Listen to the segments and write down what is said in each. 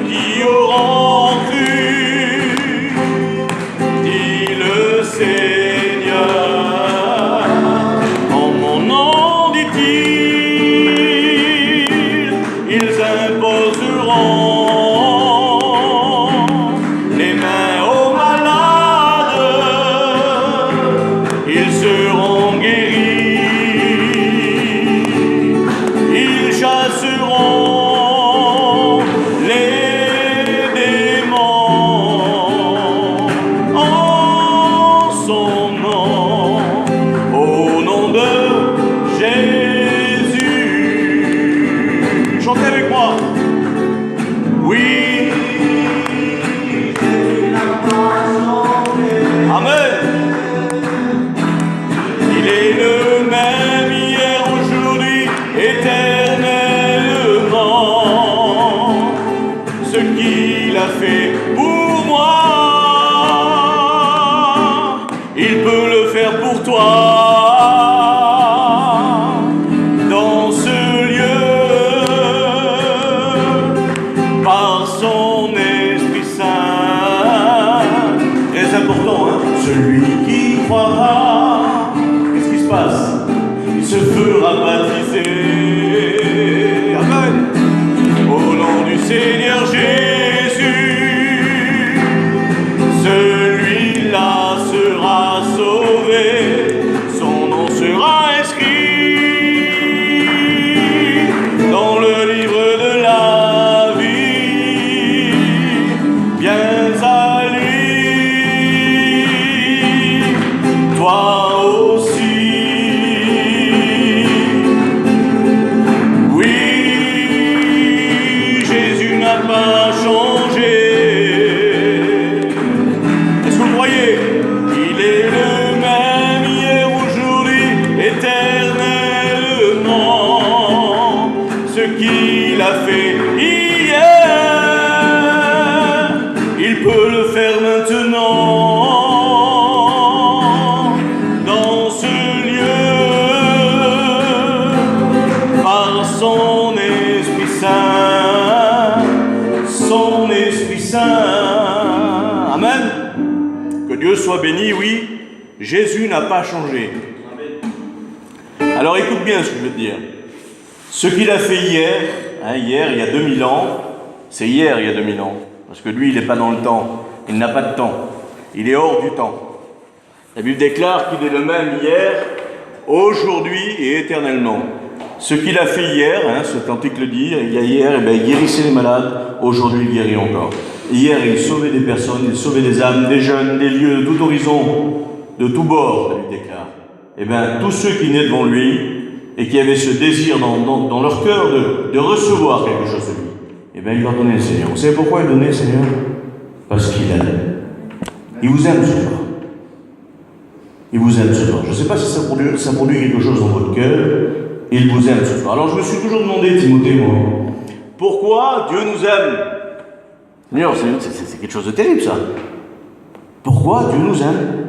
qui auront cru, dit le Seigneur. En mon nom, dit-il, ils imposeront les mains aux malades, ils seront guéris, ils chasseront les démons en son nom, au nom de Jésus. Chantez avec moi. Oui. Amen. Il est le même hier, aujourd'hui, éternellement. Ce qu'il a fait pour moi, il peut le faire pour toi. Dans ce lieu, par son Esprit Saint, très important, hein? Celui qui croira, qu'est-ce qui se passe? Il se fera baptiser. Amen. Au nom du Seigneur Jésus, celui-là sera sauvé, son nom sera inscrit dans le livre de la vie. Viens à lui, toi aussi. Oui, Jésus n'a pas changé. Est-ce que vous croyez? Il est le même hier, aujourd'hui, éternellement. Ce qu'il a fait hier, il peut le faire maintenant. Dans ce lieu, par son Esprit Saint, son Esprit Saint. Amen. Que Dieu soit béni, oui, Jésus n'a pas changé. Alors écoute bien ce que je veux te dire. Ce qu'il a fait hier, hier, il y a 2000 ans, c'est hier, il y a 2000 ans. Parce que lui, il n'est pas dans le temps. Il n'a pas de temps. Il est hors du temps. La Bible déclare qu'il est le même hier, aujourd'hui et éternellement. Ce qu'il a fait hier, ce cantique le dit, il y a hier, il guérissait les malades, aujourd'hui il guérit encore. Hier, il sauvait des personnes, il sauvait des âmes, des jeunes, des lieux de tout horizon, de tout bord, la Bible déclare. Tous ceux qui naient devant lui et qui avaient ce désir dans leur cœur de recevoir quelque chose de lui, il leur donnait le Seigneur. Vous savez pourquoi il donnait le Seigneur? Parce qu'il aime. Il vous aime ce soir. Il vous aime ce soir. Je ne sais pas si ça produit quelque chose dans votre cœur. Il vous aime ce soir. Alors je me suis toujours demandé, Timothée, moi, pourquoi Dieu nous aime? Seigneur, c'est quelque chose de terrible, ça. Pourquoi Dieu nous aime?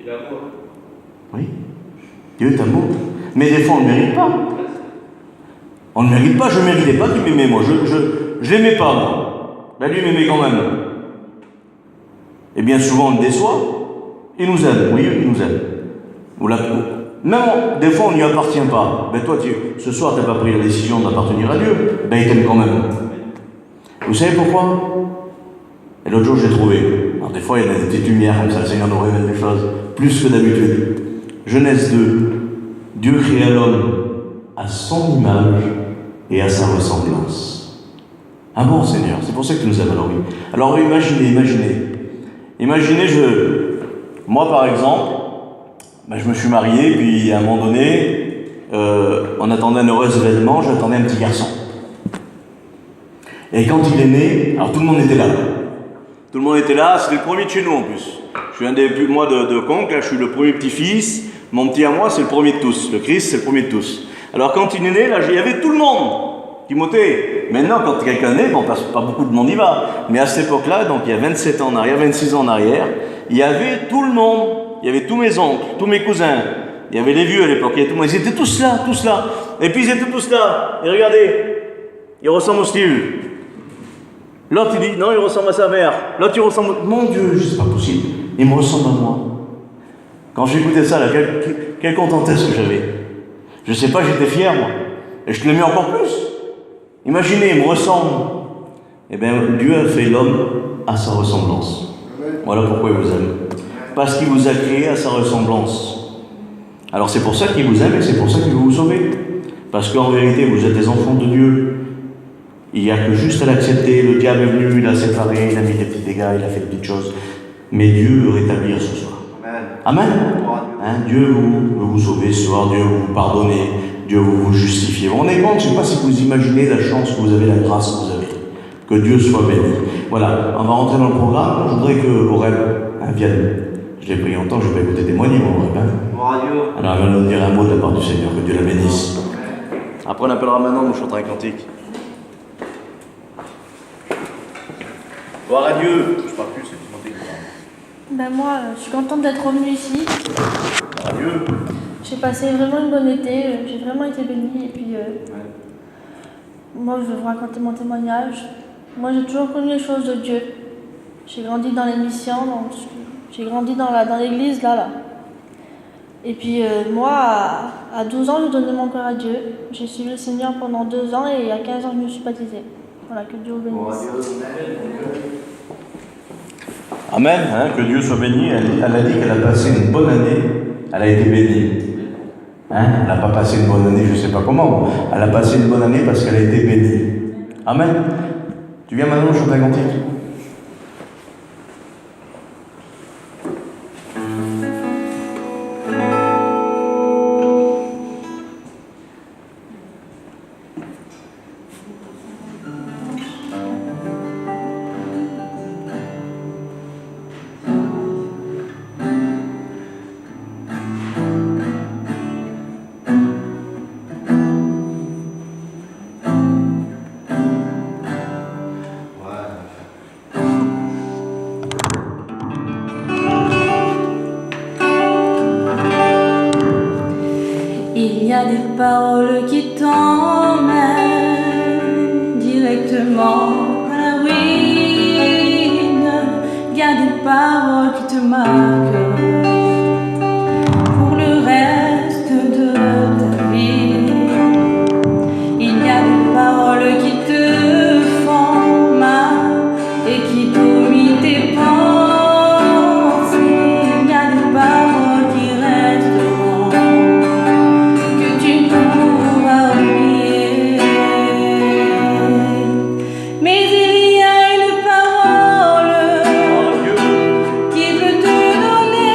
Il est amour. Oui. Dieu est amour. Mais des fois, on ne le mérite pas. On ne le mérite pas. Je ne méritais pas qu'il m'aimait, moi. Je ne l'aimais pas, moi. Lui, il m'aimait quand même. Et bien souvent, on le déçoit. Il nous aime. Oui, il nous aime. Même, des fois, on n'y appartient pas. Toi, ce soir, tu n'as pas pris la décision d'appartenir à Dieu. Il t'aime quand même. Vous savez pourquoi? Et l'autre jour, j'ai trouvé. Alors, des fois, il y a des petites lumières comme ça. Le Seigneur nous révèle des choses plus que d'habitude. Genèse 2. Dieu créa l'homme à son image et à sa ressemblance. Ah bon, Seigneur, c'est pour ça que tu nous aimes, alors oui. Alors, imaginez, moi, par exemple, je me suis marié, puis à un moment donné, on attendait un heureux événement, j'attendais un petit garçon. Et quand il est né, alors tout le monde était là. Tout le monde était là, c'était le premier de chez nous en plus. Je suis un des mois de conque, là, je suis le premier petit-fils. Mon petit à moi, c'est le premier de tous. Le Christ, c'est le premier de tous. Alors quand il est né, là, il y avait tout le monde. Timothée. Maintenant, quand quelqu'un est né, pas beaucoup de monde y va. Mais à cette époque-là, donc il y a 27 ans en arrière, 26 ans en arrière, il y avait tout le monde. Il y avait tous mes oncles, tous mes cousins. Il y avait les vieux à l'époque, il y avait tout le monde. Ils étaient tous là, tous là. Et puis ils étaient tous là. Et regardez, ils ressemblent au Steve. L'autre, il dit, non, il ressemble à sa mère. L'autre, il ressemble... Mon Dieu, c'est pas possible. Il me ressemble à moi. Quand j'écoutais ça, là, quelle contentesse que j'avais. Je sais pas, j'étais fier, moi. Et je te l'aimais encore plus. Imaginez, il me ressemble. Eh bien, Dieu a fait l'homme à sa ressemblance. Voilà pourquoi il vous aime. Parce qu'il vous a créé à sa ressemblance. Alors c'est pour ça qu'il vous aime et c'est pour ça qu'il veut vous sauver. Parce qu'en vérité, vous êtes des enfants de Dieu. Il n'y a que juste à l'accepter. Le diable est venu, il a séparé, il a mis des petits dégâts, il a fait des petites choses. Mais Dieu veut rétablir ce soir. Amen. Hein, Dieu veut vous sauver ce soir, Dieu veut vous pardonner, Dieu veut vous justifier. Vous vous rendez compte, je ne sais pas si vous imaginez la chance que vous avez, la grâce que vous avez. Que Dieu soit béni. Voilà, on va rentrer dans le programme. Je voudrais que Aurel vienne. Je l'ai pris longtemps, je ne vais pas écouter témoigner, mon Aurel. Alors elle va nous dire un mot de la part du Seigneur, que Dieu la bénisse. Après on appellera maintenant, nous chantera un cantique. Gloire à Dieu. Je ne parle plus, c'est du cantique. Ben moi, je suis contente d'être revenue ici. Gloire à Dieu. J'ai passé vraiment une bonne été, j'ai vraiment été bénie. Et puis, moi, je vais vous raconter mon témoignage. Moi, j'ai toujours connu les choses de Dieu. J'ai grandi dans les missions, donc j'ai grandi dans l'église, là. Et puis, moi, à 12 ans, j'ai donné mon cœur à Dieu. J'ai suivi le Seigneur pendant 2 ans et à 15 ans, je me suis baptisée. Voilà, que Dieu vous bénisse. Amen, hein, que Dieu soit béni. Elle a dit qu'elle a passé une bonne année, elle a été bénie. Hein, elle n'a pas passé une bonne année, je ne sais pas comment. Elle a passé une bonne année parce qu'elle a été bénie. Amen. Tu viens maintenant chanter un cantique? Il y a des paroles qui t'emmènent directement à la ruine. Il y a des paroles qui te marquent pour le reste de ta vie. Il y a des paroles qui te font mal et qui dominent tes pensées. Il y a des paroles qui resteront, que tu pourras oublier. Mais il y a une parole qui peut te donner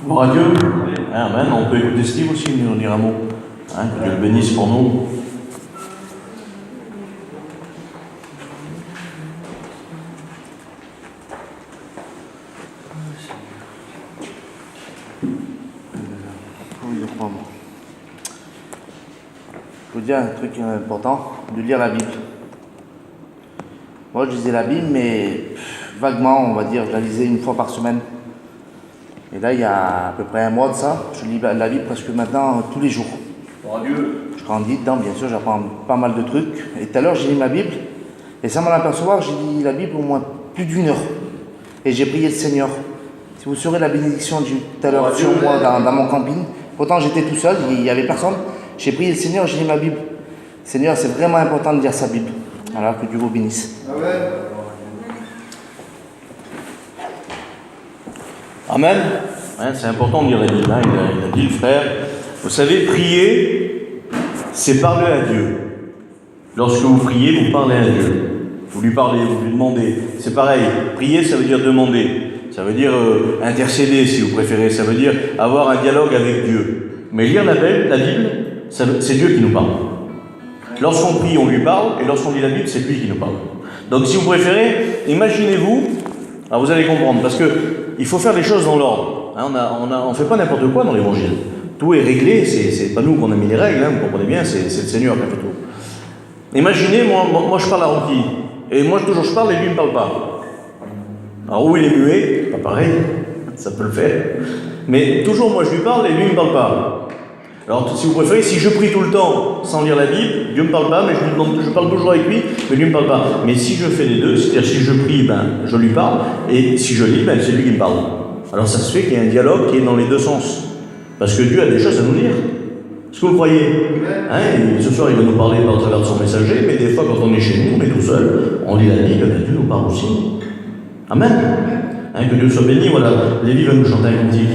Gloire à Dieu. Amen. On peut écouter Steve aussi, nous dire un mot. Que Dieu le bénisse pour nous. Je vous dire un truc important, de lire la Bible. Moi, je lisais la Bible, mais vaguement, on va dire, je la lisais une fois par semaine. Et là, il y a à peu près un mois de ça, je lis la Bible presque maintenant tous les jours. Gloire à Dieu. Je grandis dedans, bien sûr, j'apprends pas mal de trucs. Et tout à l'heure, j'ai lu ma Bible, et sans m'en apercevoir, j'ai lu la Bible au moins plus d'1 heure. Et j'ai prié le Seigneur. Si vous saurez la bénédiction tout à l'heure sur moi dans mon camping, pourtant j'étais tout seul, il n'y avait personne. J'ai prié le Seigneur, j'ai lu ma Bible. Seigneur, c'est vraiment important de lire sa Bible. Alors que Dieu vous bénisse. Amen. C'est important de lire la Bible. Il a dit le frère. Vous savez, prier, c'est parler à Dieu. Lorsque vous priez, vous parlez à Dieu. Vous lui parlez, vous lui demandez. C'est pareil. Prier, ça veut dire demander. Ça veut dire intercéder, si vous préférez. Ça veut dire avoir un dialogue avec Dieu. Mais lire la Bible, c'est Dieu qui nous parle. Lorsqu'on prie, on lui parle, et lorsqu'on lit la Bible, c'est lui qui nous parle. Donc si vous préférez, imaginez-vous, alors vous allez comprendre, parce qu'il faut faire les choses dans l'ordre. On ne fait pas n'importe quoi dans l'évangile. Tout est réglé, c'est pas nous qu'on a mis les règles, vous comprenez bien, c'est le Seigneur qui a fait tout. Imaginez, moi je parle à Rocky, et moi toujours je parle et lui il ne me parle pas. Alors où il est muet, pas pareil, ça peut le faire. Mais toujours moi je lui parle et lui il ne me parle pas. Alors, si vous préférez, si je prie tout le temps sans lire la Bible, Dieu ne me parle pas, mais je parle toujours avec lui, mais lui ne me parle pas. Mais si je fais les deux, c'est-à-dire si je prie, je lui parle, et si je lis, c'est lui qui me parle. Alors ça se fait qu'il y a un dialogue qui est dans les deux sens. Parce que Dieu a des choses à nous dire. Est-ce que vous le croyez ? Et ce soir, il va nous parler par travers de son messager, mais des fois, quand on est chez nous, on est tout seul, on lit la Bible, Dieu nous parle aussi. Amen. Que Dieu soit béni, voilà. Lévi va nous chanter un cantique.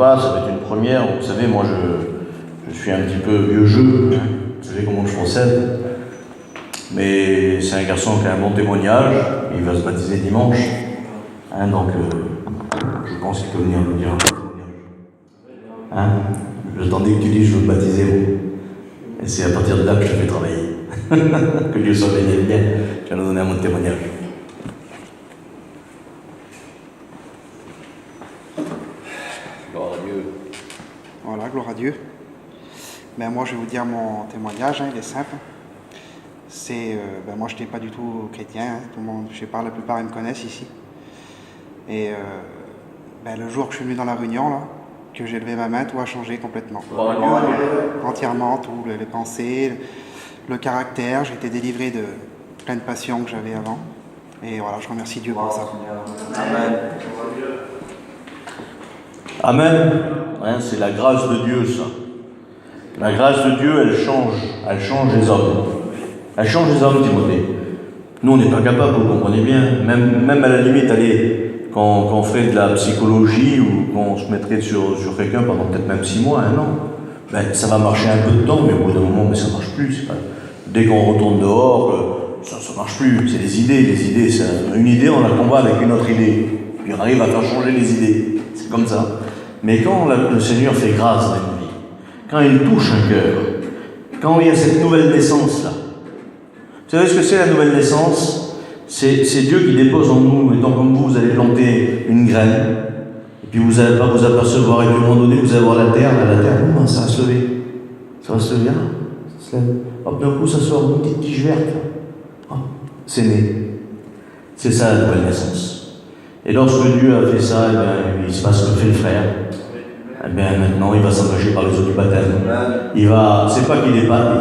Ça va être une première. Vous savez, moi je suis un petit peu vieux jeu, vous savez comment je procède. Mais c'est un garçon qui a un bon témoignage, il va se baptiser dimanche. Donc je pense qu'il peut venir nous dire un témoignage. J'attendais que tu dises je veux me baptiser, vous. Et c'est à partir de là que je vais travailler. Que Dieu soit béni. Bien, tu vas nous donner un mot de témoignage. Gloire à Dieu. Voilà, gloire à Dieu. Ben, moi, je vais vous dire mon témoignage, il est simple. Moi, je n'étais pas du tout chrétien. Tout le monde, je sais pas, la plupart, ils me connaissent ici. Et le jour que je suis venu dans la réunion, là, que j'ai levé ma main, tout a changé complètement. Entièrement, tout, les pensées, le caractère. J'ai été délivré de plein de passions que j'avais avant. Et voilà, je remercie Dieu pour ça. Amen. Amen. Hein, c'est la grâce de Dieu, ça. La grâce de Dieu, elle change les hommes. Elle change les hommes, Timothée. Nous, on n'est pas capable, vous comprenez bien. Même à la limite, allez, quand on ferait de la psychologie ou qu'on se mettrait sur quelqu'un pendant peut-être même 6 mois, 1 an, ben, ça va marcher un peu de temps, mais au bout d'un moment, ça ne marche plus. Dès qu'on retourne dehors, ça ne marche plus. C'est les idées. Une idée, on la combat avec une autre idée. Puis on arrive à faire changer les idées. C'est comme ça. Mais quand le Seigneur fait grâce dans une vie, quand il touche un cœur, quand il y a cette nouvelle naissance-là, vous savez ce que c'est la nouvelle naissance? C'est Dieu qui dépose en nous, étant comme vous allez planter une graine, et puis vous n'allez pas vous apercevoir, et puis à un moment donné, vous allez voir la terre, ça va se lever. Ça va se lever, là, ça se lève. Hop, d'un coup, ça sort une petite tige verte. Hop, c'est né. C'est ça la nouvelle naissance. Et lorsque Dieu a fait ça, il se passe ce que fait le frère. Maintenant, il va s'engager par les eaux du baptême. C'est pas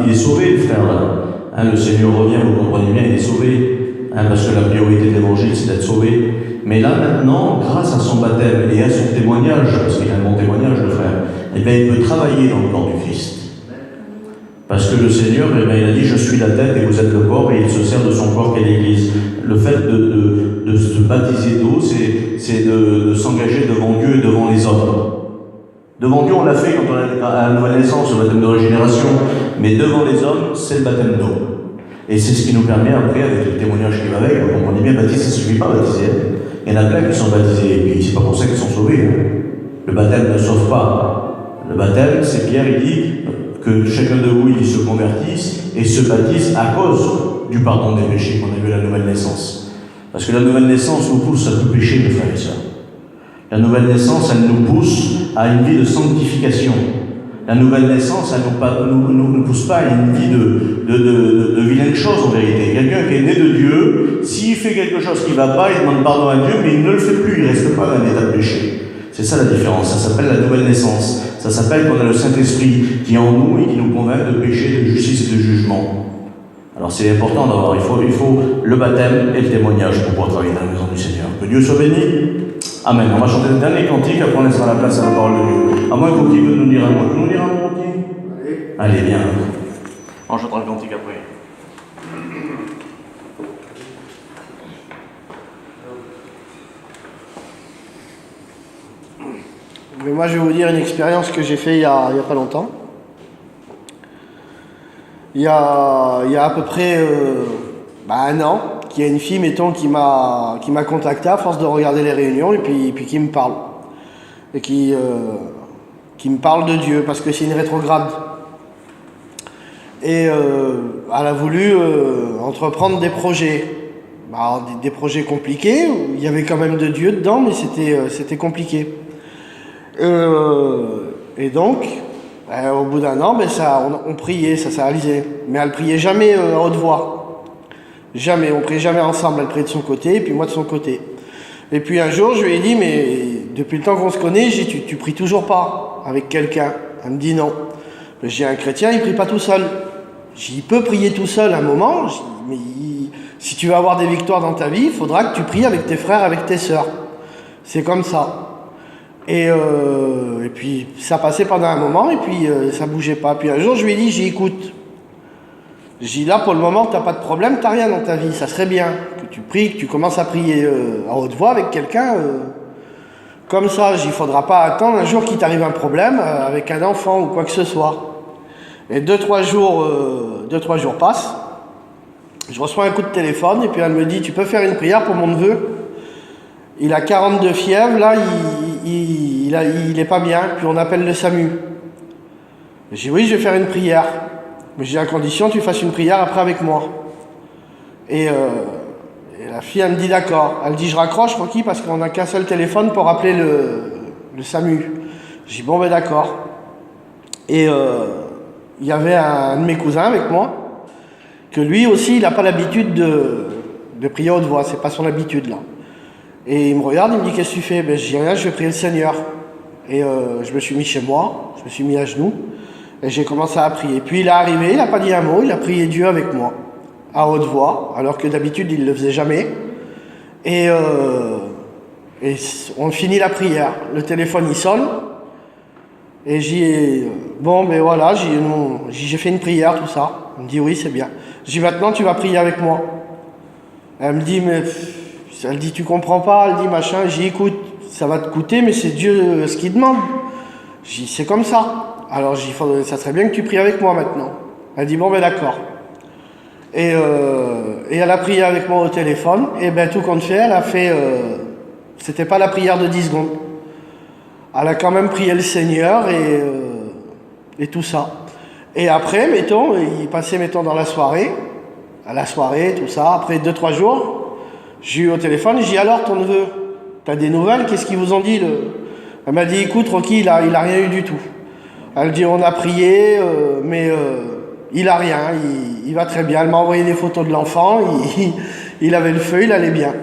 il est sauvé, le frère, là. Le Seigneur revient, vous comprenez bien, il est sauvé. Parce que la priorité de l'évangile, c'est d'être sauvé. Mais là, maintenant, grâce à son baptême et à son témoignage, parce qu'il a un bon témoignage, le frère, il peut travailler dans le corps du Christ. Parce que le Seigneur, il a dit, je suis la tête et vous êtes le corps, et il se sert de son corps qu'est l'Église. Le fait de se baptiser d'eau, c'est de s'engager devant Dieu et devant les hommes. Devant Dieu, on l'a fait quand on a la nouvelle naissance, le baptême de régénération, mais devant les hommes, c'est le baptême d'eau. Et c'est ce qui nous permet après, avec le témoignage qui va avec, vous comprenez bien, baptiser, ça ne suffit pas baptiser. Il y en a plein qui sont baptisés, et puis c'est pas pour ça qu'ils sont sauvés. Le baptême ne sauve pas. Le baptême, c'est Pierre, il dit que chacun de vous, il se convertisse et se baptise à cause du pardon des péchés qu'on a vu à la nouvelle naissance. Parce que la nouvelle naissance nous pousse à tout pécher, mes frères et sœurs. La nouvelle naissance, elle nous pousse à une vie de sanctification. La nouvelle naissance, elle ne nous pousse pas à une vie de vilaines choses en vérité. Quelqu'un qui est né de Dieu, s'il fait quelque chose qui ne va pas, il demande pardon à Dieu, mais il ne le fait plus, il ne reste pas dans un état de péché. C'est ça la différence, ça s'appelle la nouvelle naissance. Ça s'appelle qu'on a le Saint-Esprit qui est en nous et qui nous convainc de péché, de justice et de jugement. Alors c'est important d'avoir, il faut le baptême et le témoignage pour pouvoir travailler dans la maison du Seigneur. Que Dieu soit béni. Amen. On va chanter le dernier cantique, après on laissera la place à la parole de Dieu. À moins que qui veut nous dire un mot. Nous dire un mot, qui? Allez, bien. On chantera le cantique après. Mais moi, je vais vous dire une expérience que j'ai faite il y a pas longtemps. Il y a à peu près 1 an, qu'il y a une fille, mettons, qui m'a contacté à force de regarder les réunions et puis qui me parle. Et qui me parle de Dieu, parce que c'est une rétrograde. Et elle a voulu entreprendre des projets. Des projets compliqués, il y avait quand même de Dieu dedans, mais c'était compliqué. Et donc, au bout d'1 an, on priait, ça s'est réalisé. Mais elle priait jamais à haute voix. Jamais, on priait jamais ensemble. Elle priait de son côté, et puis moi de son côté. Et puis un jour, je lui ai dit, mais depuis le temps qu'on se connaît, tu pries toujours pas avec quelqu'un. Elle me dit non. J'ai un chrétien, il prie pas tout seul. Il peut prier tout seul un moment, mais si tu veux avoir des victoires dans ta vie, il faudra que tu pries avec tes frères, avec tes sœurs. C'est comme ça. Et puis ça passait pendant un moment, et puis ça bougeait pas. Puis un jour, je lui ai dit, écoute, j'ai dit là, pour le moment, t'as pas de problème, t'as rien dans ta vie, ça serait bien que tu pries, que tu commences à prier à haute voix avec quelqu'un comme ça. Il faudra pas attendre un jour qu'il t'arrive un problème avec un enfant ou quoi que ce soit. Et 2-3 jours passent, je reçois un coup de téléphone, et puis elle me dit, tu peux faire une prière pour mon neveu? Il a 42 fièvres, là, il est pas bien, puis on appelle le SAMU. J'ai dit, oui, je vais faire une prière. Mais j'ai à condition que tu fasses une prière après avec moi. Et la fille, elle me dit d'accord. Elle dit, je raccroche, Rocky, parce qu'on n'a qu'un seul téléphone pour appeler le SAMU. Je dis, bon, ben d'accord. Et il y avait un de mes cousins avec moi, que lui aussi, il n'a pas l'habitude de prier à haute voix. C'est pas son habitude, là. Et il me regarde, il me dit, qu'est-ce que tu fais? Ben, je dis rien, je vais prier le Seigneur. Et je me suis mis chez moi, je me suis mis à genoux, et j'ai commencé à prier. Puis il est arrivé, il n'a pas dit un mot, il a prié Dieu avec moi, à haute voix, alors que d'habitude il ne le faisait jamais. Et on finit la prière. Le téléphone il sonne, et j'ai bon ben voilà, j'ai fait une prière, tout ça. Il me dit oui, c'est bien. Je dis maintenant tu vas prier avec moi. Elle me dit mais elle dit tu comprends pas, elle dit machin. J'ai dit écoute, ça va te coûter, mais c'est Dieu ce qu'il demande. J'ai dit c'est comme ça. Alors j'ai dit ça serait bien que tu pries avec moi maintenant. Elle dit bon ben d'accord. Et elle a prié avec moi au téléphone, et ben tout compte fait, elle a fait, c'était pas la prière de 10 secondes. Elle a quand même prié le Seigneur et tout ça. Et après, mettons, il passait, mettons, dans la soirée, à la soirée, tout ça, après 2-3 jours, j'ai eu au téléphone, j'ai dit alors ton neveu, t'as des nouvelles, qu'est-ce qu'ils vous ont dit Elle m'a dit écoute Rocky, il a rien eu du tout. Elle dit on a prié, mais il a rien, il va très bien. Elle m'a envoyé des photos de l'enfant, il avait le feu, il allait bien.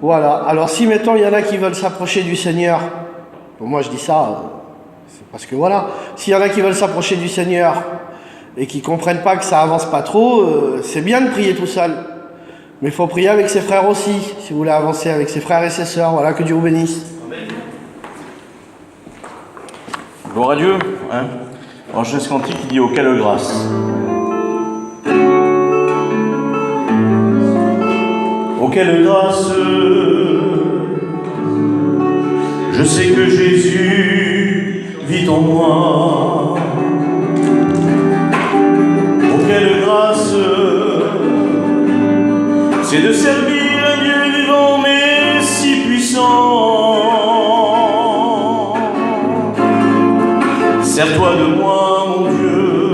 Voilà, alors si mettons il y en a qui veulent s'approcher du Seigneur, bon, moi je dis ça, c'est parce que voilà, s'il y en a qui veulent s'approcher du Seigneur et qui comprennent pas que ça avance pas trop, c'est bien de prier tout seul. Mais il faut prier avec ses frères aussi, si vous voulez avancer avec ses frères et ses sœurs, voilà, que Dieu vous bénisse. Gloire à Dieu, hein. En Genèse cantique, il dit oh quelle grâce. Oh quelle grâce. Je sais que Jésus vit en moi. Oh quelle grâce. C'est de servir un Dieu vivant mais si puissant. Sers-toi de moi, mon Dieu,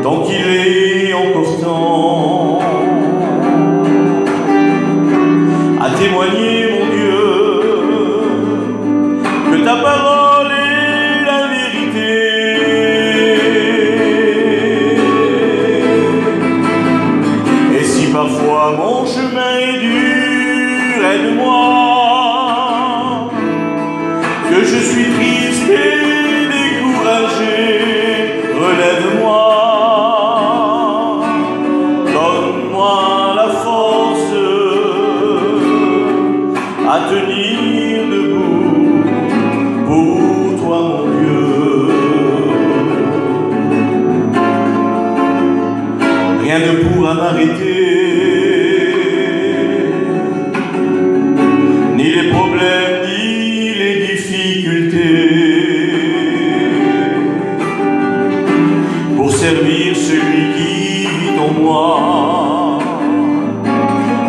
tant qu'il est encore temps, à témoigner, mon Dieu, que ta parole est la vérité. Et si parfois mon chemin est dur, aide-moi. Que je suis triste et découragé, relève-moi, donne-moi la force à tenir debout pour toi mon Dieu. Rien ne pourra m'arrêter, ni les problèmes, pour servir celui qui vit en moi,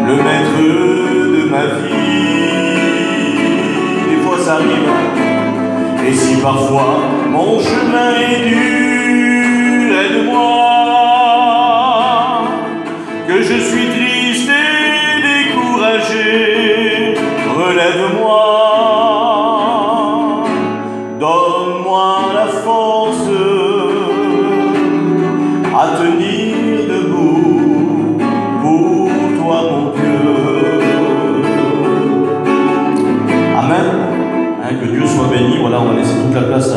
le maître de ma vie. Des fois ça arrive, et si parfois mon chemin est dur, aide-moi, que je suis triste et découragé, relève-moi. Donne-moi la force à tenir debout pour toi, mon Dieu. Amen. Hein, que Dieu soit béni. Voilà, on va laisser toute la place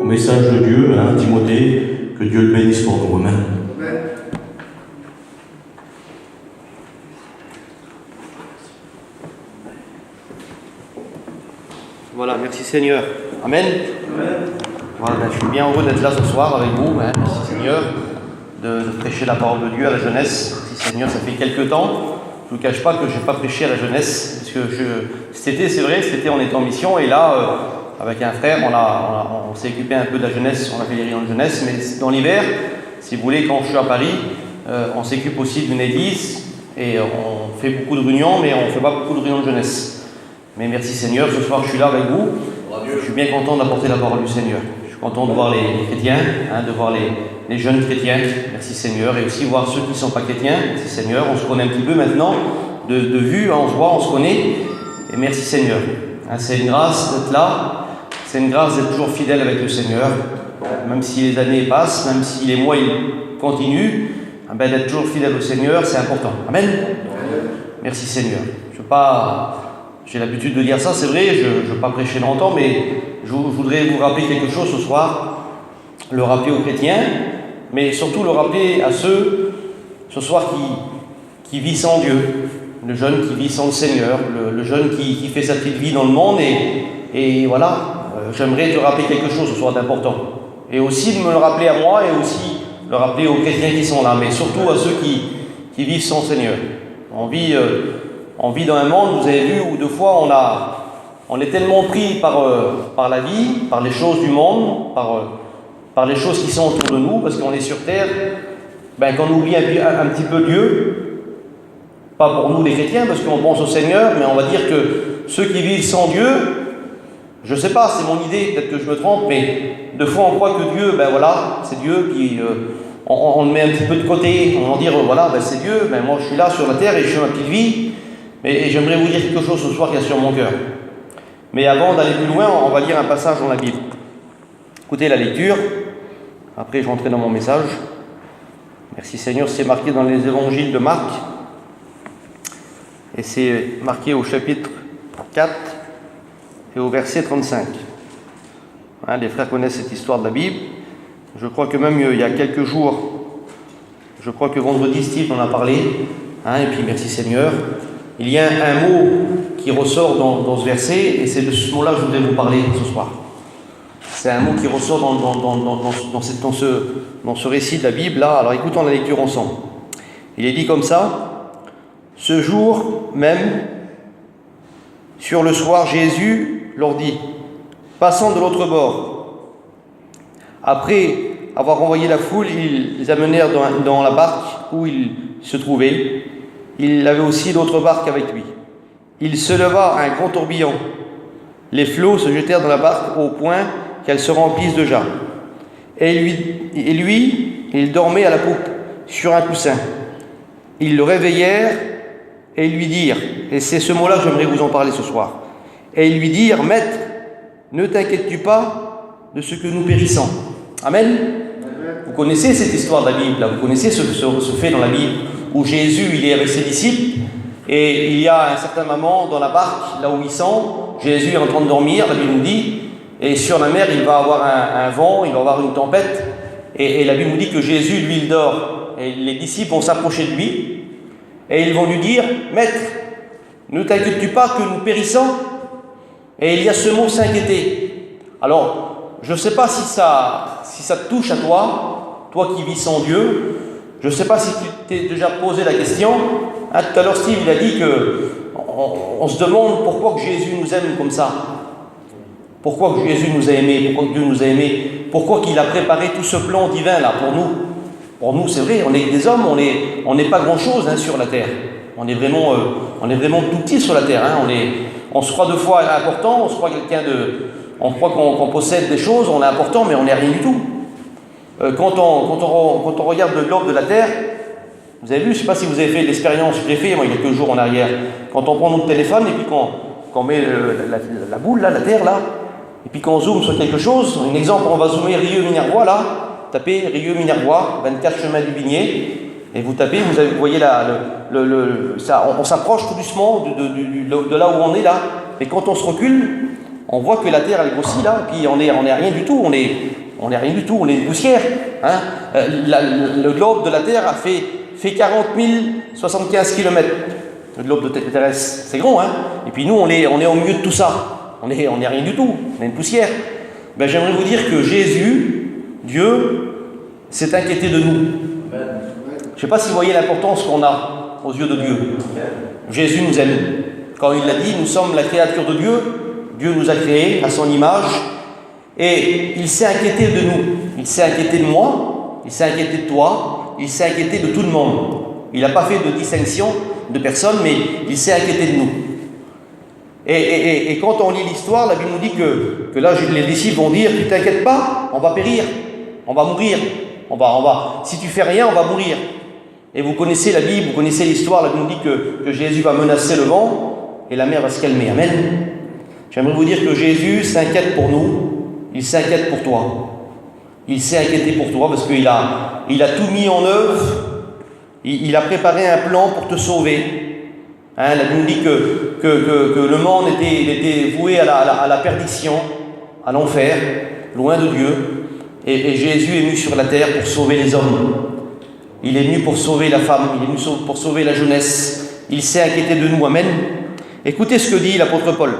au message de Dieu, hein, Timothée. Que Dieu le bénisse pour nous. Amen. Voilà, merci Seigneur. Amen. Voilà, je suis bien heureux d'être là ce soir avec vous. Hein. Merci Seigneur de prêcher la parole de Dieu à la jeunesse. Merci Seigneur, ça fait quelques temps. Je ne vous cache pas que je n'ai pas prêché à la jeunesse. Parce que cet été, c'est vrai, cet été on était en mission et là, avec un frère, on s'est occupé un peu de la jeunesse. On a fait des réunions de jeunesse. Mais dans l'hiver, si vous voulez, quand je suis à Paris, on s'occupe aussi d'une église et on fait beaucoup de réunions, mais on ne fait pas beaucoup de réunions de jeunesse. Mais merci Seigneur, ce soir je suis là avec vous. Je suis bien content d'apporter la parole du Seigneur. Je content de voir les chrétiens, de voir les jeunes chrétiens, merci Seigneur, et aussi voir ceux qui ne sont pas chrétiens, merci Seigneur, on se connaît un petit peu maintenant, de vue, on se voit, on se connaît, et merci Seigneur. C'est une grâce d'être là, c'est une grâce d'être toujours fidèle avec le Seigneur, même si les années passent, même si les mois ils continuent, d'être toujours fidèle au Seigneur, c'est important. Amen. Merci Seigneur. J'ai l'habitude de dire ça, c'est vrai, je ne veux pas prêcher longtemps, mais je voudrais vous rappeler quelque chose ce soir, le rappeler aux chrétiens, mais surtout le rappeler à ceux, ce soir, qui vivent sans Dieu, le jeune qui vit sans le Seigneur, le jeune qui fait sa petite vie dans le monde, et voilà, j'aimerais te rappeler quelque chose ce soir d'important. Et aussi de me le rappeler à moi, et aussi le rappeler aux chrétiens qui sont là, mais surtout à ceux qui vivent sans Seigneur. On vit dans un monde, vous avez vu, où deux fois on est tellement pris par la vie, par les choses du monde, par les choses qui sont autour de nous, parce qu'on est sur terre, qu'on oublie un petit peu Dieu, pas pour nous les chrétiens, parce qu'on pense au Seigneur, mais on va dire que ceux qui vivent sans Dieu, je ne sais pas, c'est mon idée, peut-être que je me trompe, mais deux fois on croit que Dieu, c'est Dieu, puis on le met un petit peu de côté, on va dire, c'est Dieu, moi je suis là sur la terre et je fais ma petite vie, et j'aimerais vous dire quelque chose ce soir qui est sur mon cœur. Mais avant d'aller plus loin, on va lire un passage dans la Bible. Écoutez la lecture, après je rentrerai dans mon message. Merci Seigneur, c'est marqué dans les évangiles de Marc, et c'est marqué au chapitre 4 et au verset 35. Les frères connaissent cette histoire de la Bible. Je crois que même il y a quelques jours, je crois que vendredi Steve en a parlé, et puis merci Seigneur. Il y a un mot qui ressort dans ce verset, et c'est de ce mot-là que je voudrais vous parler ce soir. C'est un mot qui ressort dans ce récit de la Bible là. Alors écoutons la lecture ensemble. Il est dit comme ça: ce jour même, sur le soir, Jésus leur dit, passant de l'autre bord. Après avoir envoyé la foule, ils les amenèrent dans la barque où ils se trouvaient. Il avait aussi d'autres barques avec lui. Il se leva un grand tourbillon. Les flots se jetèrent dans la barque au point qu'elle se remplisse de jarres. Et lui, il dormait à la poupe, sur un coussin. Ils le réveillèrent et lui dirent, et c'est ce mot-là que j'aimerais vous en parler ce soir, et ils lui dirent, Maître, ne t'inquiètes-tu pas de ce que nous périssons. Amen. Vous connaissez cette histoire de la Bible, là. Vous connaissez ce fait dans la Bible, où Jésus, il est avec ses disciples, et il y a un certain moment dans la barque, là où ils sont, Jésus est en train de dormir, la Bible nous dit, et sur la mer, il va avoir un vent, il va avoir une tempête, et la Bible nous dit que Jésus, lui, il dort, et les disciples vont s'approcher de lui, et ils vont lui dire, Maître, ne t'inquiètes-tu pas que nous périssons? Et il y a ce mot s'inquiéter. Alors, je ne sais pas si ça te touche à toi qui vis sans Dieu. Je ne sais pas si tu t'es déjà posé la question. Tout à l'heure, Steve, il a dit qu'on se demande pourquoi que Jésus nous aime comme ça. Pourquoi que Jésus nous a aimés, pourquoi que Dieu nous a aimés, pourquoi qu'il a préparé tout ce plan divin là pour nous. Pour nous, c'est vrai, on est des hommes, on n'est pas grand-chose sur la terre. On est vraiment tout petit sur la terre. On se croit deux fois important, on se croit on croit qu'on possède des choses, on est important, mais on n'est rien du tout. Quand on regarde le globe de la terre, vous avez vu, je ne sais pas si vous avez fait l'expérience, je l'ai fait moi il y a quelques jours en arrière, quand on prend notre téléphone et puis qu'on met la boule là, la terre là, et puis qu'on zoome sur quelque chose, un exemple, on va zoomer Rieux-Minervois là, tapez Rieux-Minervois, 24 chemin du Bigné, et vous tapez, vous voyez on s'approche tout doucement de là où on est là, et quand on se recule, on voit que la terre elle grossit là, et puis on est rien du tout, on est rien du tout, on est une poussière. Le globe de la Terre a fait 40 075 km. Le globe terrestre, c'est grand, Et puis nous, on est au milieu de tout ça. On est rien du tout, on est une poussière. J'aimerais vous dire que Jésus, Dieu, s'est inquiété de nous. Je ne sais pas si vous voyez l'importance qu'on a aux yeux de Dieu. Jésus nous aime. Quand il l'a dit, nous sommes la créature de Dieu. Dieu nous a créés à son image. Et il s'est inquiété de nous, il s'est inquiété de moi, il s'est inquiété de toi, il s'est inquiété de tout le monde. Il n'a pas fait de distinction de personne, mais il s'est inquiété de nous. Et quand on lit l'histoire, la Bible nous dit que là, les disciples vont dire, tu t'inquiètes pas, on va périr, on va mourir, si tu fais rien, on va mourir. Et vous connaissez la Bible, vous connaissez l'histoire, la Bible nous dit que Jésus va menacer le vent et la mer va se calmer. Amen. J'aimerais vous dire que Jésus s'inquiète pour nous, il s'inquiète pour toi. Il s'est inquiété pour toi parce qu'il a tout mis en œuvre, il a préparé un plan pour te sauver. La Bible nous dit que le monde était voué à la perdition, à l'enfer, loin de Dieu. Et Jésus est venu sur la terre pour sauver les hommes. Il est venu pour sauver la femme, il est venu pour sauver la jeunesse. Il s'est inquiété de nous. Amen. Écoutez ce que dit l'apôtre Paul.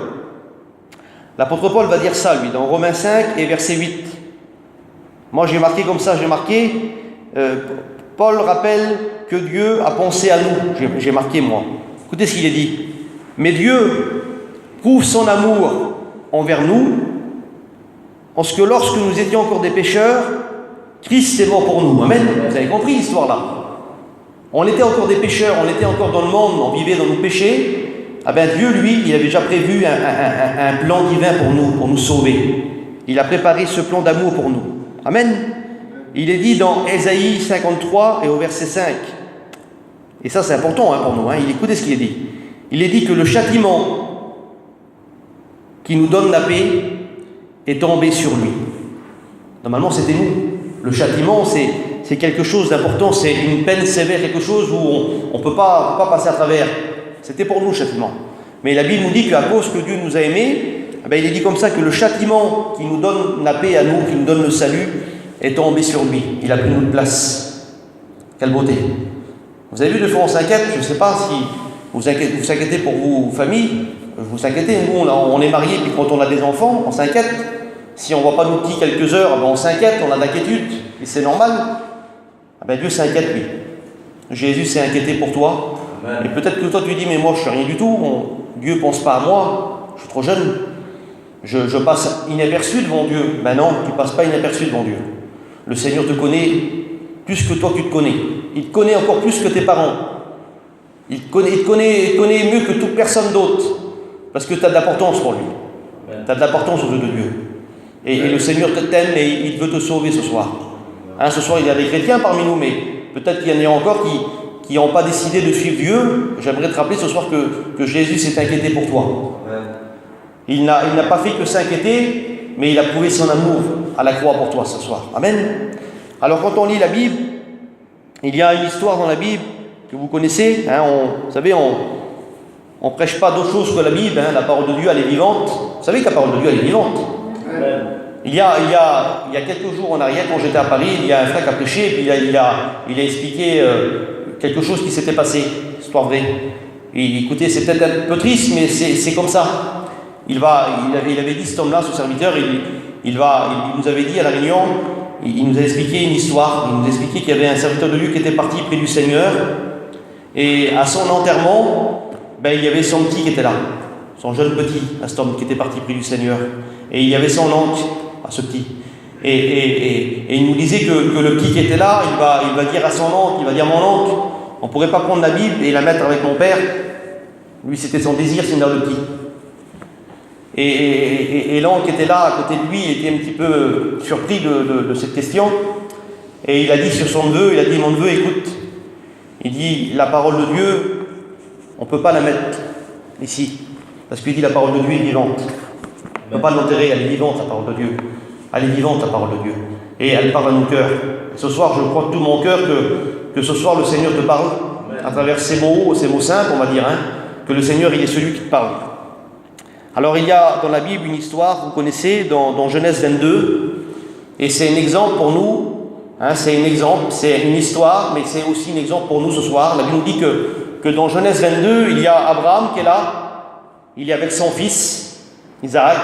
L'apôtre Paul va dire ça, lui, dans Romains 5 et verset 8. Moi, j'ai marqué comme ça, Paul rappelle que Dieu a pensé à nous. J'ai marqué, moi. Écoutez ce qu'il est dit. Mais Dieu prouve son amour envers nous, en ce que lorsque nous étions encore des pécheurs, Christ est mort pour nous. Amen. Vous avez compris l'histoire là. On était encore des pécheurs, on était encore dans le monde, on vivait dans nos péchés. Ah ben Dieu, lui, il avait déjà prévu un plan divin pour nous sauver. Il a préparé ce plan d'amour pour nous. Amen. Il est dit dans Ésaïe 53 et au verset 5. Et ça, c'est important pour nous. Écoutez ce qu'il est dit. Il est dit que le châtiment qui nous donne la paix est tombé sur lui. Normalement, c'était nous. Le châtiment, c'est quelque chose d'important, c'est une peine sévère, quelque chose où on ne peut pas passer à travers. C'était pour nous le châtiment. Mais la Bible nous dit qu'à cause que Dieu nous a aimés, il est dit comme ça que le châtiment qui nous donne la paix à nous, qui nous donne le salut, est tombé sur lui. Il a pris notre place. Quelle beauté. Vous avez vu, des fois on s'inquiète, je ne sais pas si vous inquiétez pour vos familles, vous inquiétez, nous on est mariés, puis quand on a des enfants, on s'inquiète. Si on ne voit pas nos petits quelques heures, on s'inquiète, on a d'inquiétude, et c'est normal. Dieu s'inquiète, lui. Jésus s'est inquiété pour toi. Amen. Et peut-être que toi tu dis, mais moi je ne suis rien du tout, Dieu ne pense pas à moi, je suis trop jeune, je passe inaperçu devant Dieu. Non, tu ne passes pas inaperçu devant Dieu. Le Seigneur te connaît plus que toi tu te connais. Il te connaît encore plus que tes parents. Il te connaît mieux que toute personne d'autre, parce que tu as de l'importance pour lui. Tu as de l'importance aux yeux de Dieu. Et le Seigneur t'aime et il veut te sauver ce soir. Ce soir, il y a des chrétiens parmi nous, mais peut-être qu'il y en a encore qui n'ont pas décidé de suivre Dieu. J'aimerais te rappeler ce soir que Jésus s'est inquiété pour toi. Il n'a pas fait que s'inquiéter, mais il a prouvé son amour à la croix pour toi ce soir. Amen. Alors quand on lit la Bible, il y a une histoire dans la Bible que vous connaissez. Vous savez, on ne prêche pas d'autre chose que la Bible. La parole de Dieu, elle est vivante. Vous savez que la parole de Dieu, elle est vivante. Amen. Il y a quelques jours en arrière, quand j'étais à Paris, il y a un frère qui a prêché, et puis il a expliqué quelque chose qui s'était passé, histoire vraie. Et écoutez, c'est peut-être un peu triste, mais c'est comme ça. Il avait dit, cet homme-là, ce serviteur, il nous avait dit à la réunion, il nous a expliqué une histoire, il nous a expliqué qu'il y avait un serviteur de Dieu qui était parti près du Seigneur, et à son enterrement, il y avait son petit qui était là, son jeune petit, cet homme qui était parti près du Seigneur, et il y avait son oncle, à ce petit. Et il nous disait que le petit qui était là, il va dire à son oncle, il va dire, mon oncle, on ne pourrait pas prendre la Bible et la mettre avec mon père. Lui, c'était son désir, c'est le petit. Et l'oncle qui était là, à côté de lui, il était un petit peu surpris de cette question. Et il a dit sur son neveu, mon neveu, écoute, il dit, la parole de Dieu, on ne peut pas la mettre ici. Parce qu'il dit, la parole de Dieu est vivante. On ne peut pas l'enterrer, elle est vivante, la parole de Dieu. Elle est vivante, la parole de Dieu. Et elle parle à nos cœurs. Et ce soir, je crois de tout mon cœur que ce soir, le Seigneur te parle à travers ces mots simples, on va dire, que le Seigneur, il est celui qui te parle. Alors, il y a dans la Bible une histoire, vous connaissez, dans Genèse 22, et c'est un exemple pour nous, c'est un exemple, c'est une histoire, mais c'est aussi un exemple pour nous ce soir. La Bible nous dit que dans Genèse 22, il y a Abraham qui est là, il est avec son fils, Isaac.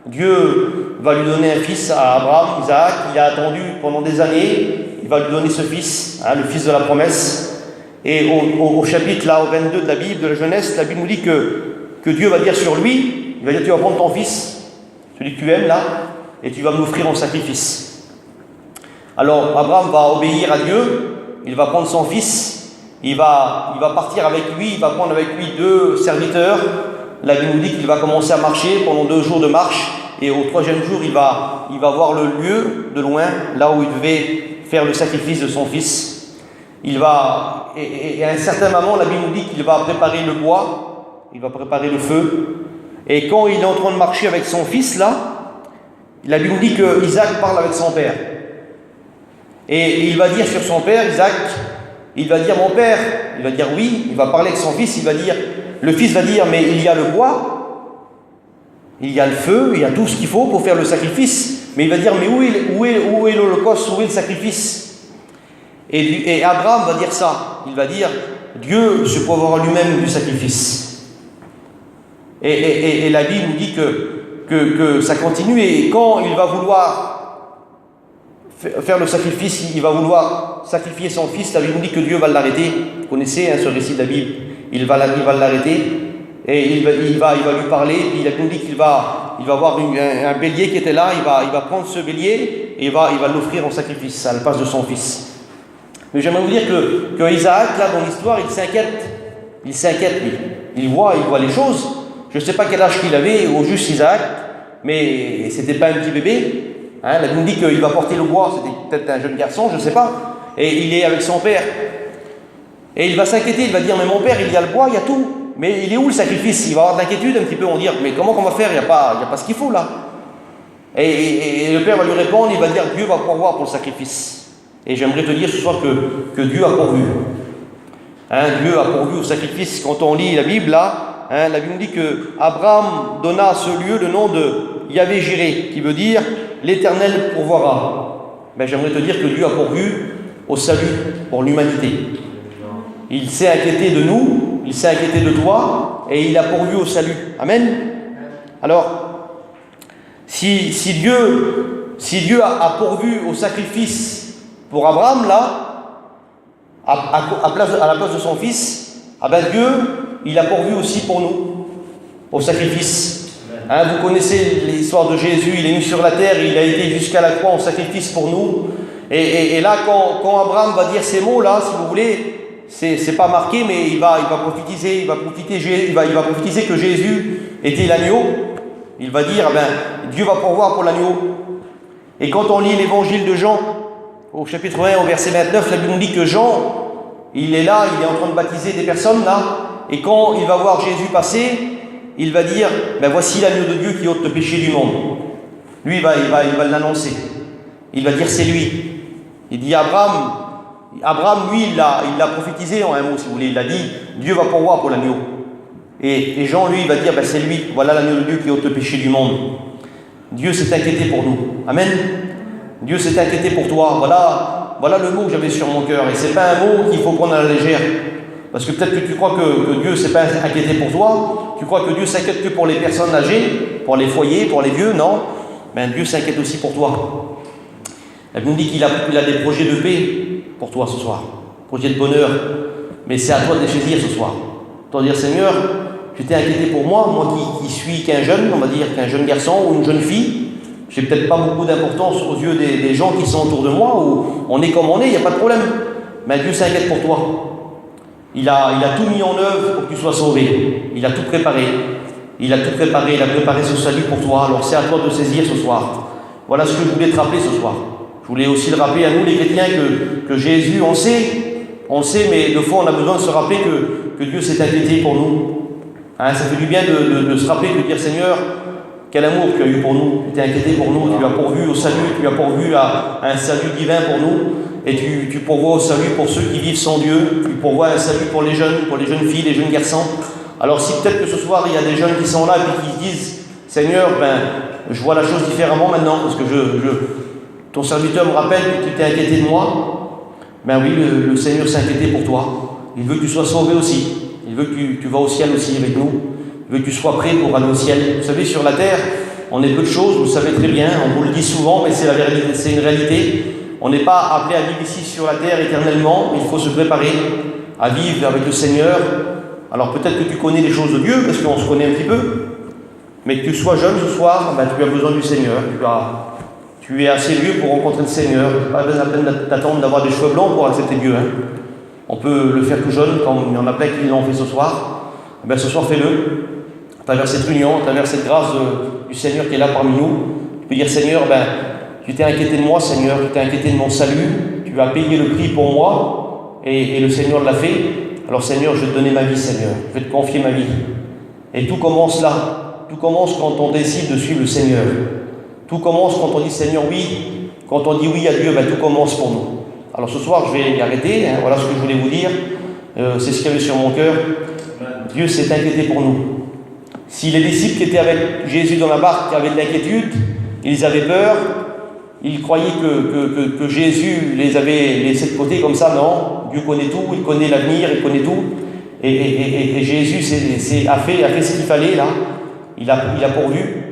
Dieu va lui donner un fils à Abraham, Isaac. Il a attendu pendant des années. Il va lui donner ce fils, le fils de la promesse. Et au chapitre là, au 22 de la Bible, de la Genèse, la Bible nous dit que Dieu va dire sur lui, il va dire, tu vas prendre ton fils, celui que tu aimes là, et tu vas me l'offrir en sacrifice. Alors Abraham va obéir à Dieu, il va prendre son fils, il va partir avec lui, il va prendre avec lui 2 serviteurs, la Bible nous dit qu'il va commencer à marcher pendant 2 jours de marche, et au 3e jour, il va voir le lieu de loin, là où il devait faire le sacrifice de son fils. Et à un certain moment, la Bible nous dit qu'il va préparer le bois, il va préparer le feu, et quand il est en train de marcher avec son fils, là, la Bible nous dit que Isaac parle avec son père. Et il va dire sur son père, Isaac, il va dire, mon père, il va dire oui, il va parler avec son fils, le fils va dire, mais il y a le bois, il y a le feu, il y a tout ce qu'il faut pour faire le sacrifice, mais il va dire, mais où est l'holocauste, où est le sacrifice? Et Abraham va dire ça, il va dire, Dieu se pourvoira lui-même du sacrifice. Et la Bible nous dit que ça continue, et quand il va vouloir faire le sacrifice, il va vouloir sacrifier son fils, la Bible nous dit que Dieu va l'arrêter. Vous connaissez ce récit de la Bible, il va l'arrêter, et il va lui parler, et puis la Bible nous dit qu'il va voir un bélier qui était là, il va prendre ce bélier, et il va l'offrir en sacrifice à la place de son fils. Mais j'aimerais vous dire que Isaac, là dans l'histoire, il s'inquiète lui. Il voit les choses. Je ne sais pas quel âge qu'il avait, au juste Isaac, mais c'était pas un petit bébé. Hein, la Bible dit qu'il va porter le bois, c'était peut-être un jeune garçon, je ne sais pas. Et il est avec son père. Et il va s'inquiéter, il va dire, mais mon père, il y a le bois, il y a tout. Mais il est où le sacrifice? Il va avoir de l'inquiétude un petit peu, on va dire, mais comment qu'on va faire? Il n'y a pas ce qu'il faut là. Et le père va lui répondre, il va dire, Dieu va pourvoir pour le sacrifice. Et j'aimerais te dire ce soir que Dieu a pourvu. Hein, Dieu a pourvu au sacrifice. Quand on lit la Bible là, hein, la Bible dit que Abraham donna à ce lieu le nom de Yahvé-Jiré, qui veut dire l'Éternel pourvoira. Ben, j'aimerais te dire que Dieu a pourvu au salut pour l'humanité. Il s'est inquiété de nous, il s'est inquiété de toi, et il a pourvu au salut. Amen. Alors, si Dieu a pourvu au sacrifice pour Abraham là, à la place de son fils, ah ben Dieu, il a pourvu aussi pour nous au sacrifice. Hein, vous connaissez l'histoire de Jésus, il est venu sur la terre, il a été jusqu'à la croix en sacrifice pour nous. Et là, quand Abraham va dire ces mots-là, si vous voulez, c'est pas marqué, mais il va prophétiser que Jésus était l'agneau. Il va dire, Dieu va pourvoir pour l'agneau. Et quand on lit l'évangile de Jean, au chapitre 1, au verset 29, la Bible nous dit que Jean, il est là, il est en train de baptiser des personnes là, et quand il va voir Jésus passer, il va dire, voici l'agneau de Dieu qui ôte le péché du monde. Lui, il va l'annoncer. Il va dire, c'est lui. Il dit, Abraham, lui, il l'a prophétisé en un mot, si vous voulez. Il a dit, Dieu va pourvoir pour l'agneau. Et Jean, lui, il va dire, c'est lui. Voilà l'agneau de Dieu qui ôte le péché du monde. Dieu s'est inquiété pour nous. Amen. Dieu s'est inquiété pour toi. Voilà le mot que j'avais sur mon cœur. Et ce n'est pas un mot qu'il faut prendre à la légère. Parce que peut-être que tu crois que Dieu ne s'est pas inquiété pour toi. Tu crois que Dieu s'inquiète que pour les personnes âgées, pour les foyers, pour les vieux. Non. Dieu s'inquiète aussi pour toi. La Bible nous dit qu'il a des projets de paix pour toi ce soir. Projets de bonheur. Mais c'est à toi de les saisir ce soir. De dire, Seigneur, tu t'es inquiété pour moi qui suis qu'un jeune, on va dire, qu'un jeune garçon ou une jeune fille. J'ai peut-être pas beaucoup d'importance aux yeux des gens qui sont autour de moi, où on est comme on est, il n'y a pas de problème. Mais Dieu s'inquiète pour toi. Il a tout mis en œuvre pour que tu sois sauvé. Il a tout préparé. Il a préparé ce salut pour toi. Alors c'est à toi de saisir ce soir. Voilà ce que je voulais te rappeler ce soir. Je voulais aussi le rappeler à nous les chrétiens que Jésus, on sait, mais des fois on a besoin de se rappeler que Dieu s'est inquiété pour nous. Hein, ça fait du bien de se rappeler, de dire, Seigneur, quel amour tu as eu pour nous, tu t'es inquiété pour nous, tu as pourvu au salut, tu as pourvu à un salut divin pour nous, et tu pourvois au salut pour ceux qui vivent sans Dieu, tu pourvois un salut pour les jeunes filles, les jeunes garçons. Alors si peut-être que ce soir il y a des jeunes qui sont là et qui se disent, Seigneur, je vois la chose différemment maintenant, parce que ton serviteur me rappelle que tu t'es inquiété de moi. Oui, le Seigneur s'est inquiété pour toi. Il veut que tu sois sauvé aussi. Il veut que tu vas au ciel aussi avec nous. Il veut que tu sois prêt pour aller au ciel. Vous savez, sur la terre, on est peu de choses, vous le savez très bien, on vous le dit souvent, mais c'est la vérité, c'est une réalité. On n'est pas appelé à vivre ici sur la terre éternellement, il faut se préparer à vivre avec le Seigneur. Alors peut-être que tu connais les choses de Dieu, parce qu'on se connaît un petit peu, mais que tu sois jeune ce soir, tu as besoin du Seigneur. Tu es assez vieux pour rencontrer le Seigneur. Pas la peine d'attendre d'avoir des cheveux blancs pour accepter Dieu. Hein. On peut le faire tout jeune, comme il y en a plein qui l'ont fait ce soir. Ce soir, fais-le. à travers cette réunion, à travers cette grâce du Seigneur qui est là parmi nous. Tu peux dire, Seigneur, tu t'es inquiété de moi, Seigneur, tu t'es inquiété de mon salut, tu as payé le prix pour moi, et le Seigneur l'a fait. Alors Seigneur, je vais te donner ma vie, Seigneur, je vais te confier ma vie. Et tout commence là, tout commence quand on décide de suivre le Seigneur. Tout commence quand on dit Seigneur oui, quand on dit oui à Dieu, tout commence pour nous. Alors ce soir, je vais y arrêter, voilà ce que je voulais vous dire, c'est ce qu'il y avait sur mon cœur. Dieu s'est inquiété pour nous. Si les disciples qui étaient avec Jésus dans la barque avaient de l'inquiétude, ils avaient peur, ils croyaient que Jésus les avait laissés de côté comme ça, non. Dieu connaît tout, il connaît l'avenir, il connaît tout. Et Jésus a fait ce qu'il fallait là. Il a pourvu.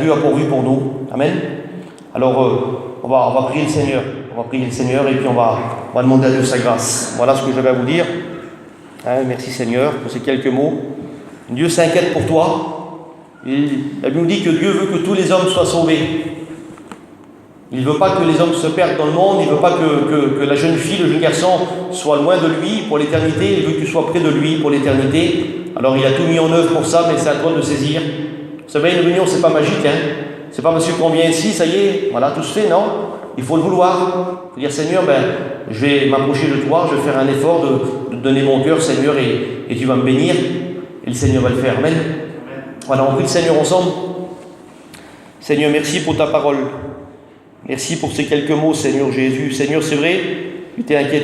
Dieu a pourvu pour nous. Amen. Alors, on va prier le Seigneur. On va prier le Seigneur et puis on va demander à Dieu sa grâce. Voilà ce que j'avais à vous dire. Merci Seigneur pour ces quelques mots. Dieu s'inquiète pour toi. La Bible nous dit que Dieu veut que tous les hommes soient sauvés. Il ne veut pas que les hommes se perdent dans le monde. Il ne veut pas que la jeune fille, le jeune garçon soit loin de lui pour l'éternité. Il veut que tu sois près de lui pour l'éternité. Alors il a tout mis en œuvre pour ça, mais c'est à toi de saisir. Vous savez, une réunion, c'est pas magique. C'est pas parce qu'on vient ici, ça y est, voilà, tout se fait, non. Il faut le vouloir. Il faut dire, Seigneur, je vais m'approcher de toi, je vais faire un effort de donner mon cœur, Seigneur, et tu vas me bénir. Et le Seigneur va le faire. Amen. Voilà, on prie le Seigneur ensemble. Seigneur, merci pour ta parole. Merci pour ces quelques mots, Seigneur Jésus. Seigneur, c'est vrai, tu t'es inquiété.